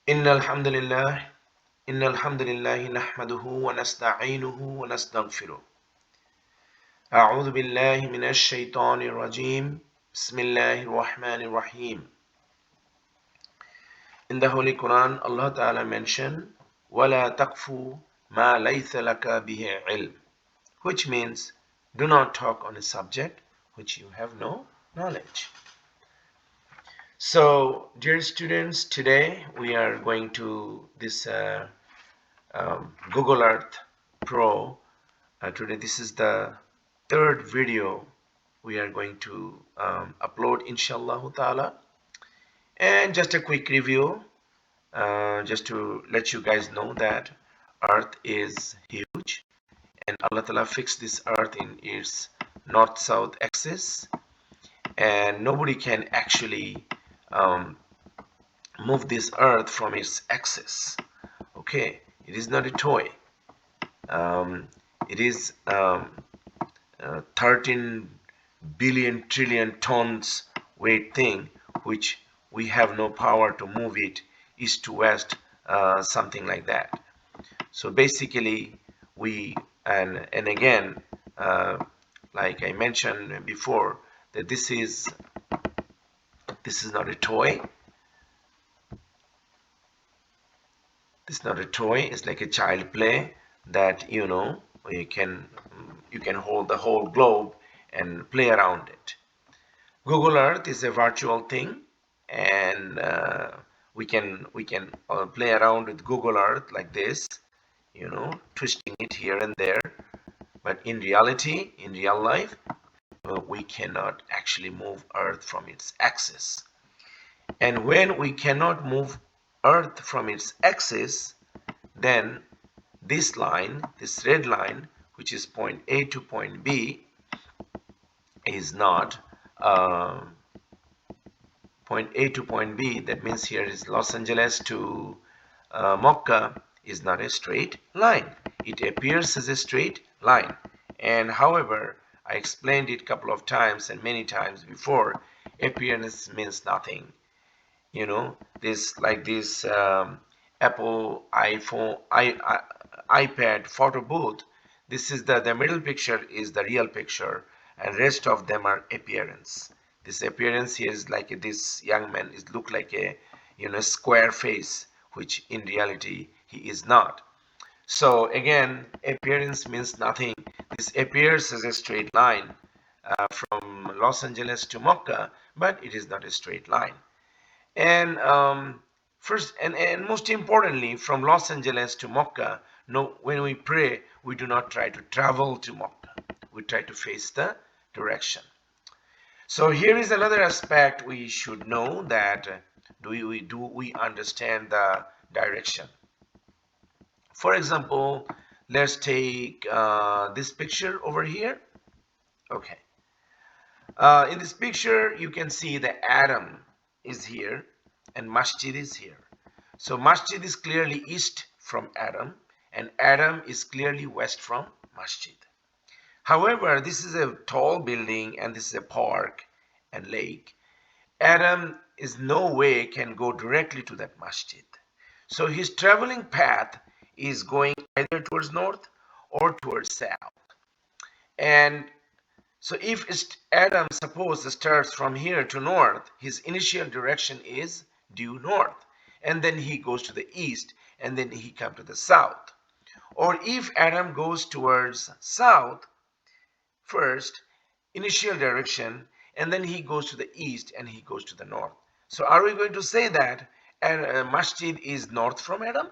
إن الحمد لله إن الحمد لله نحمده ونستعينه ونستغفره. أعوذ بالله من الشيطان الرجيم. بسم الله الرحمن الرحيم. In the Holy Quran, Allah Ta'ala mentioned, وَلَا تَقْفُ مَا لَيْسَ لَكَ بِهِ عِلْمٍ, which means, do not talk on a subject which you have no knowledge. So, dear students, today we are going to this Google Earth Pro. Today this is the third video we are going to upload, inshallah ta'ala. And just a quick review, just to let you guys know that Earth is huge, and Allah Ta'ala fixed this Earth in its north-south axis, and nobody can actually move this Earth from its axis. Okay, it is not a toy. It is 13 billion trillion tons weight thing, which we have no power to move it east to west, something like that. So basically, we and again, like I mentioned before, that this is not a toy. This is not a toy. It's like a child play that you can hold the whole globe and play around it. Google Earth is a virtual thing, and we can play around with Google Earth like this, twisting it here and there. But in reality, in real life, we cannot actually move Earth from its axis. And when we cannot move Earth from its axis, then this line, this red line, which is point A to point B, is not point A to point B. That means here is Los Angeles to Mecca is not a straight line. It appears as a straight line, and however, I explained it a couple of times and many times before, appearance means nothing. This like this Apple iPhone iPad photo booth, this is the middle picture is the real picture, and rest of them are appearance. This appearance here is like this young man is look like a square face, which in reality he is not. So again, appearance means nothing. This appears as a straight line from Los Angeles to Mecca, but it is not a straight line. And first and most importantly, from Los Angeles to Mecca, no, when we pray, we do not try to travel to Mecca. We try to face the direction. So here is another aspect we should know, that do we understand the direction? For example, let's take this picture over here. Okay. In this picture, you can see the Adam is here and Masjid is here. So Masjid is clearly east from Adam, and Adam is clearly west from Masjid. However, this is a tall building and this is a park and lake. Adam is no way can go directly to that Masjid. So his traveling path is going either towards north or towards south. And so if Adam, suppose, starts from here to north, his initial direction is due north, and then he goes to the east, and then he comes to the south. Or if Adam goes towards south first, initial direction, and then he goes to the east and he goes to the north. So are we going to say that Masjid is north from Adam?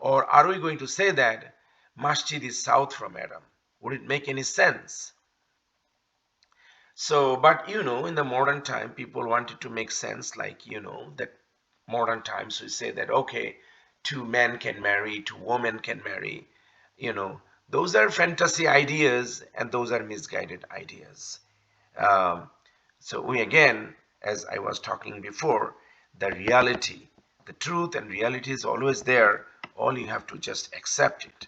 Or are we going to say that Masjid is south from Adam? Would it make any sense? So, but in the modern time, people wanted to make sense, like, that modern times we say that, okay, two men can marry, two women can marry, those are fantasy ideas and those are misguided ideas. So we again, as I was talking before, the reality, the truth and reality is always there. All you have to just accept it,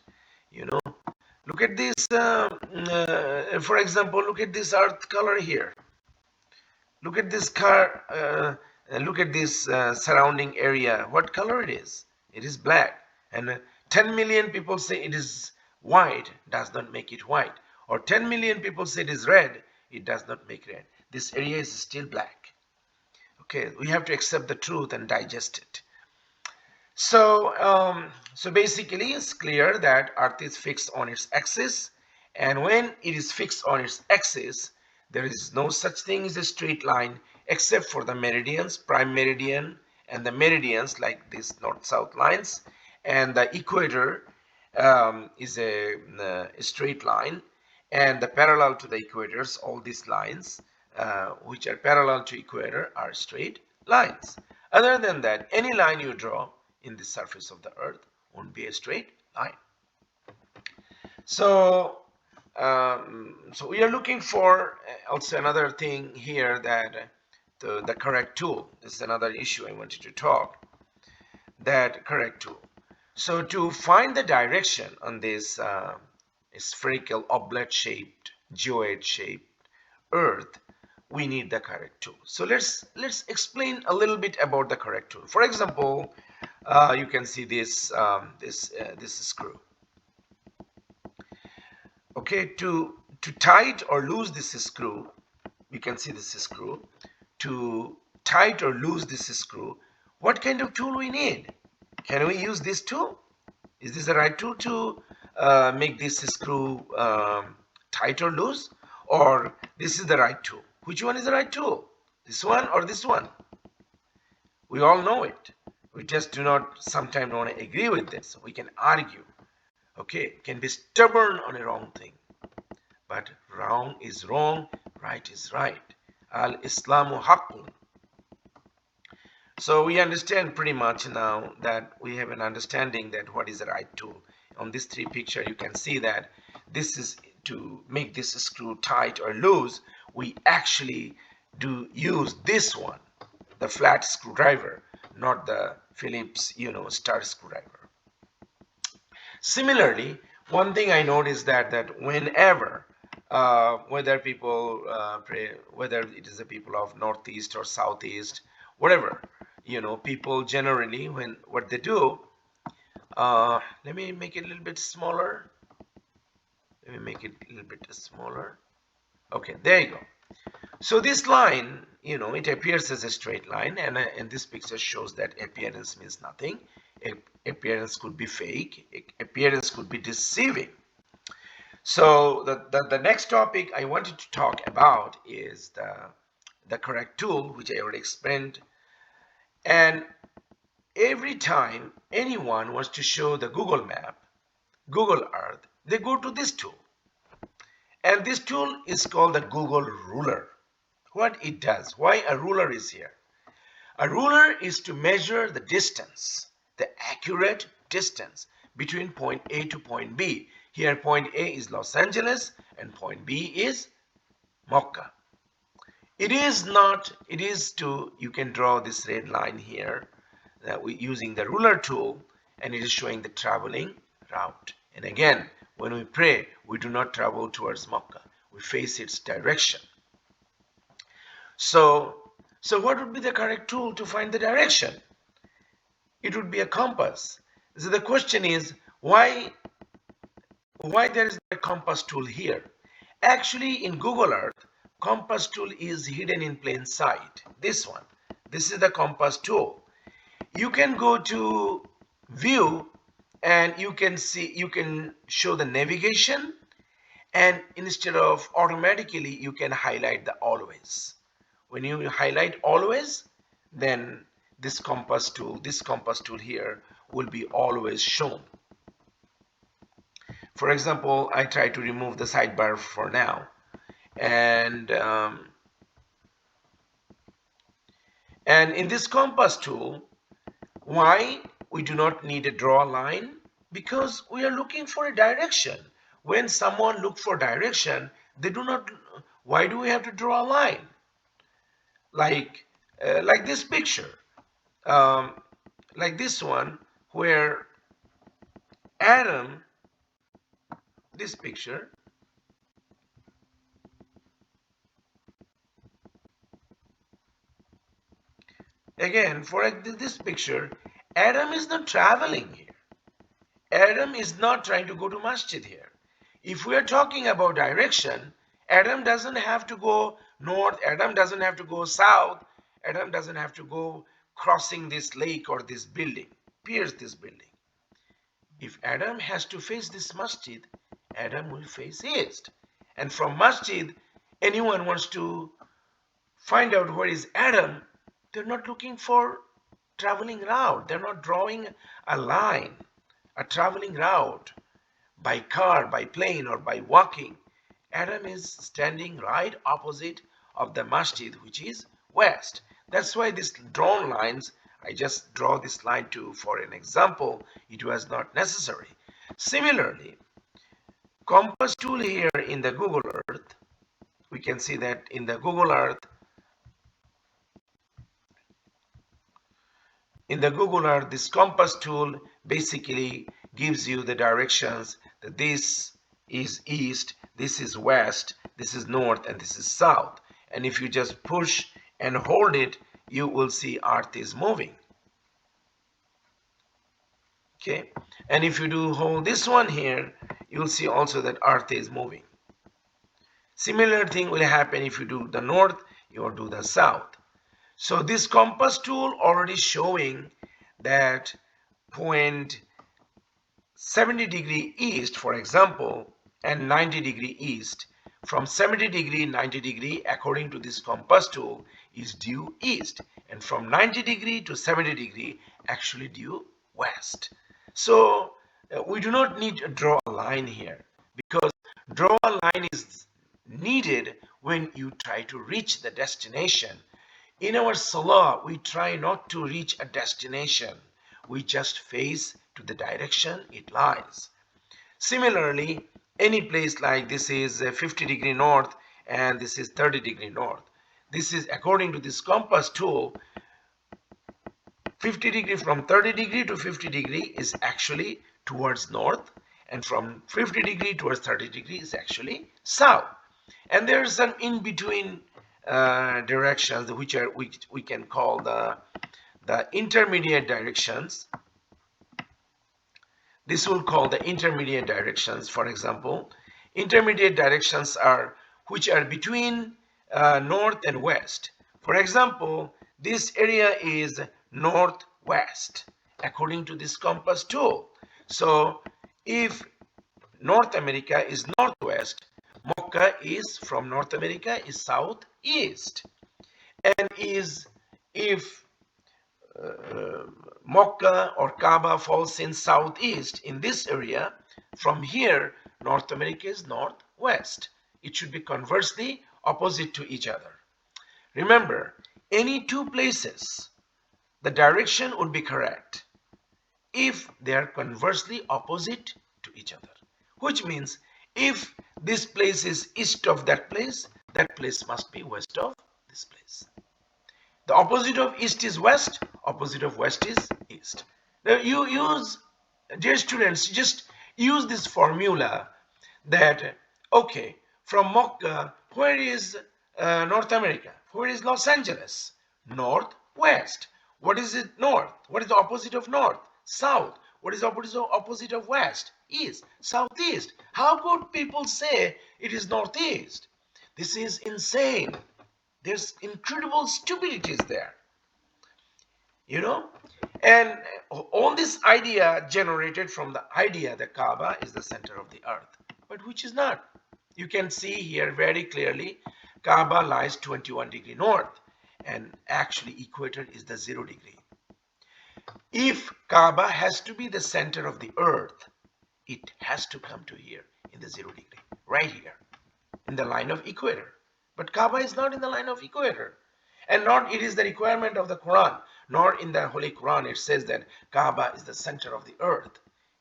Look at this, for example, look at this earth color here. Look at this look at this surrounding area, what color it is. It is black. And 10 million people say it is white, does not make it white. Or 10 million people say it is red, it does not make red. This area is still black. Okay, we have to accept the truth and digest it. So basically it's clear that Earth is fixed on its axis, and when it is fixed on its axis, there is no such thing as a straight line except for the meridians, prime meridian, and the meridians like these north-south lines, and the equator is a straight line, and the parallel to the equators, all these lines which are parallel to equator are straight lines. Other than that, any line you draw in the surface of the earth won't be a straight line. So we are looking for also another thing here, that the correct tool. This is another issue I wanted to talk, that correct tool. So to find the direction on this spherical oblate shaped, geoid shaped earth, we need the correct tool. So let's explain a little bit about the correct tool. For example, you can see this this screw. Okay, to tight or loose this screw, you can see this screw. To tight or loose this screw, what kind of tool we need? Can we use this tool? Is this the right tool to make this screw tight or loose? Or this is the right tool? Which one is the right tool? This one or this one? We all know it. We just do not sometimes want to agree with this. We can argue. Okay, can be stubborn on a wrong thing. But wrong is wrong, right is right. Al-Islamu haqqun. So we understand pretty much now that we have an understanding that what is the right tool. On this three picture, you can see that this is to make this screw tight or loose. We actually do use this one, the flat screwdriver, not the Phillips, star screwdriver. Similarly, one thing I noticed that whenever whether people pray, whether it is the people of northeast or southeast, whatever, people generally, when what they do, let me make it a little bit smaller. Let me make it a little bit smaller. Okay, there you go. So this line, it appears as a straight line, and this picture shows that appearance means nothing. Appearance could be fake. Appearance could be deceiving. So the next topic I wanted to talk about is the correct tool, which I already explained. And every time anyone wants to show the Google map, Google Earth, they go to this tool. And this tool is called the Google ruler. What it does, why a ruler is here. A ruler is to measure the distance, the accurate distance between point A to point B. Here point A is Los Angeles and point B is Mecca. It is to, you can draw this red line here that we using the ruler tool, and it is showing the traveling route. And again, when we pray, we do not travel towards Mecca. We face its direction. So what would be the correct tool to find the direction? It would be a compass. So the question is, why there is a compass tool here? Actually, in Google Earth, compass tool is hidden in plain sight. This one. This is the compass tool. You can go to view and you can show the navigation, and instead of automatically you can highlight the always. When you highlight always, then this compass tool here will be always shown. For example, I try to remove the sidebar for now, and in this compass tool, why we do not need to draw a line? Because we are looking for a direction. When someone looks for direction, they do not. Why do we have to draw a line? Like this picture, like this one, where Adam, this picture, Again, for this picture, Adam is not traveling here. Adam is not trying to go to masjid here. If we are talking about direction, Adam doesn't have to go north, Adam doesn't have to go south, Adam doesn't have to go crossing this lake or this building, pierce this building. If Adam has to face this masjid, Adam will face east. And from masjid, anyone wants to find out where is Adam, they're not looking for traveling route. They're not drawing a line, a traveling route by car, by plane, or by walking. Adam is standing right opposite of the masjid, which is west. That's why these drawn lines, I just draw this line for an example. It was not necessary. Similarly, compass tool here in the Google Earth, we can see that in the Google Earth, this compass tool basically gives you the directions that this is east, this is west, this is north, and this is south. And if you just push and hold it, you will see Earth is moving. Okay, and if you do hold this one here, you will see also that Earth is moving. Similar thing will happen if you do the north, you will do the south. So this compass tool already showing that point 70 degree east, for example, and 90 degree east. From 70 degree, 90 degree, according to this compass tool, is due east. And from 90 degree to 70 degree, actually due west. So we do not need to draw a line here, because draw a line is needed when you try to reach the destination. In our salah, we try not to reach a destination. We just face to the direction it lies. Similarly, any place like this is 50 degree north and this is 30 degree north. This is according to this compass tool, 50 degree from 30 degree to 50 degree is actually towards north, and from 50 degree towards 30 degree is actually south. And there's some in between directions which we can call the intermediate directions. This will call the intermediate directions. For example, intermediate directions are which are between north and west. For example, this area is northwest according to this compass tool. So if North America is northwest, Mecca is from North America is southeast. And if Mecca or Kaaba falls in southeast in this area, from here North America is northwest. It should be conversely opposite to each other. Remember, any two places, the direction would be correct if they are conversely opposite to each other. Which means if this place is east of that place must be west of this place. The opposite of east is west, opposite of west is east. Now you use, dear students, just use this formula that, okay, from Mecca, where is North America? Where is Los Angeles? Northwest. What is it north? What is the opposite of north? South. What is the opposite of west? East. Southeast. How could people say it is northeast? This is insane. There's incredible stupidities there. You know? And all this idea generated from the idea that Kaaba is the center of the earth, but which is not. You can see here very clearly Kaaba lies 21 degree north, and actually equator is the 0 degree. If Kaaba has to be the center of the earth, it has to come to here in the 0 degree, right here in the line of equator. But Kaaba is not in the line of equator, and not it is the requirement of the Quran, nor in the Holy Quran it says that Kaaba is the center of the earth.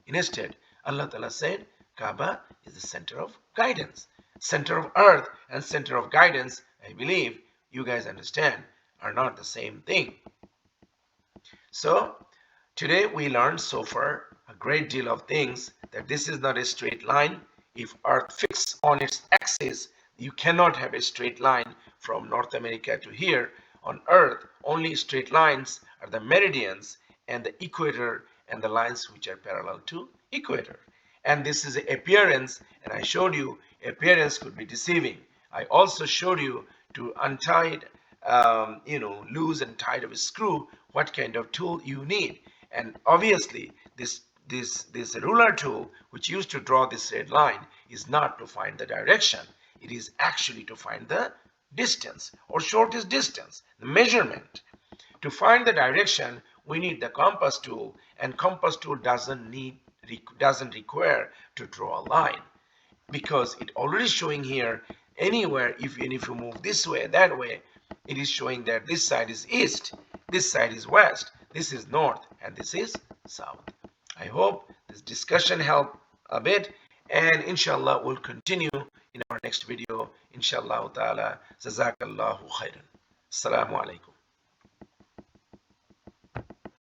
Instead, Allah Ta'ala said Kaaba is the center of guidance. Center of earth and center of guidance, I believe you guys understand, are not the same thing. So today we learned so far a great deal of things, that this is not a straight line. If earth fixed on its axis, you cannot have a straight line from North America to here on earth. only straight lines are the meridians and the equator and the lines which are parallel to equator. And this is appearance, and I showed you appearance could be deceiving. I also showed you to untie loose and tight of a screw, what kind of tool you need. And obviously this ruler tool which used to draw this red line is not to find the direction. It is actually to find the distance or shortest distance, the measurement. To find the direction, we need the compass tool, and compass tool doesn't require to draw a line, because it already showing here anywhere. If you move this way, that way, it is showing that this side is east, this side is west, this is north, and this is south. I hope this discussion helped a bit, and inshallah we'll continue in our next video. Inshallah ta'ala. Jazakallahu khairan. Assalamu alaikum.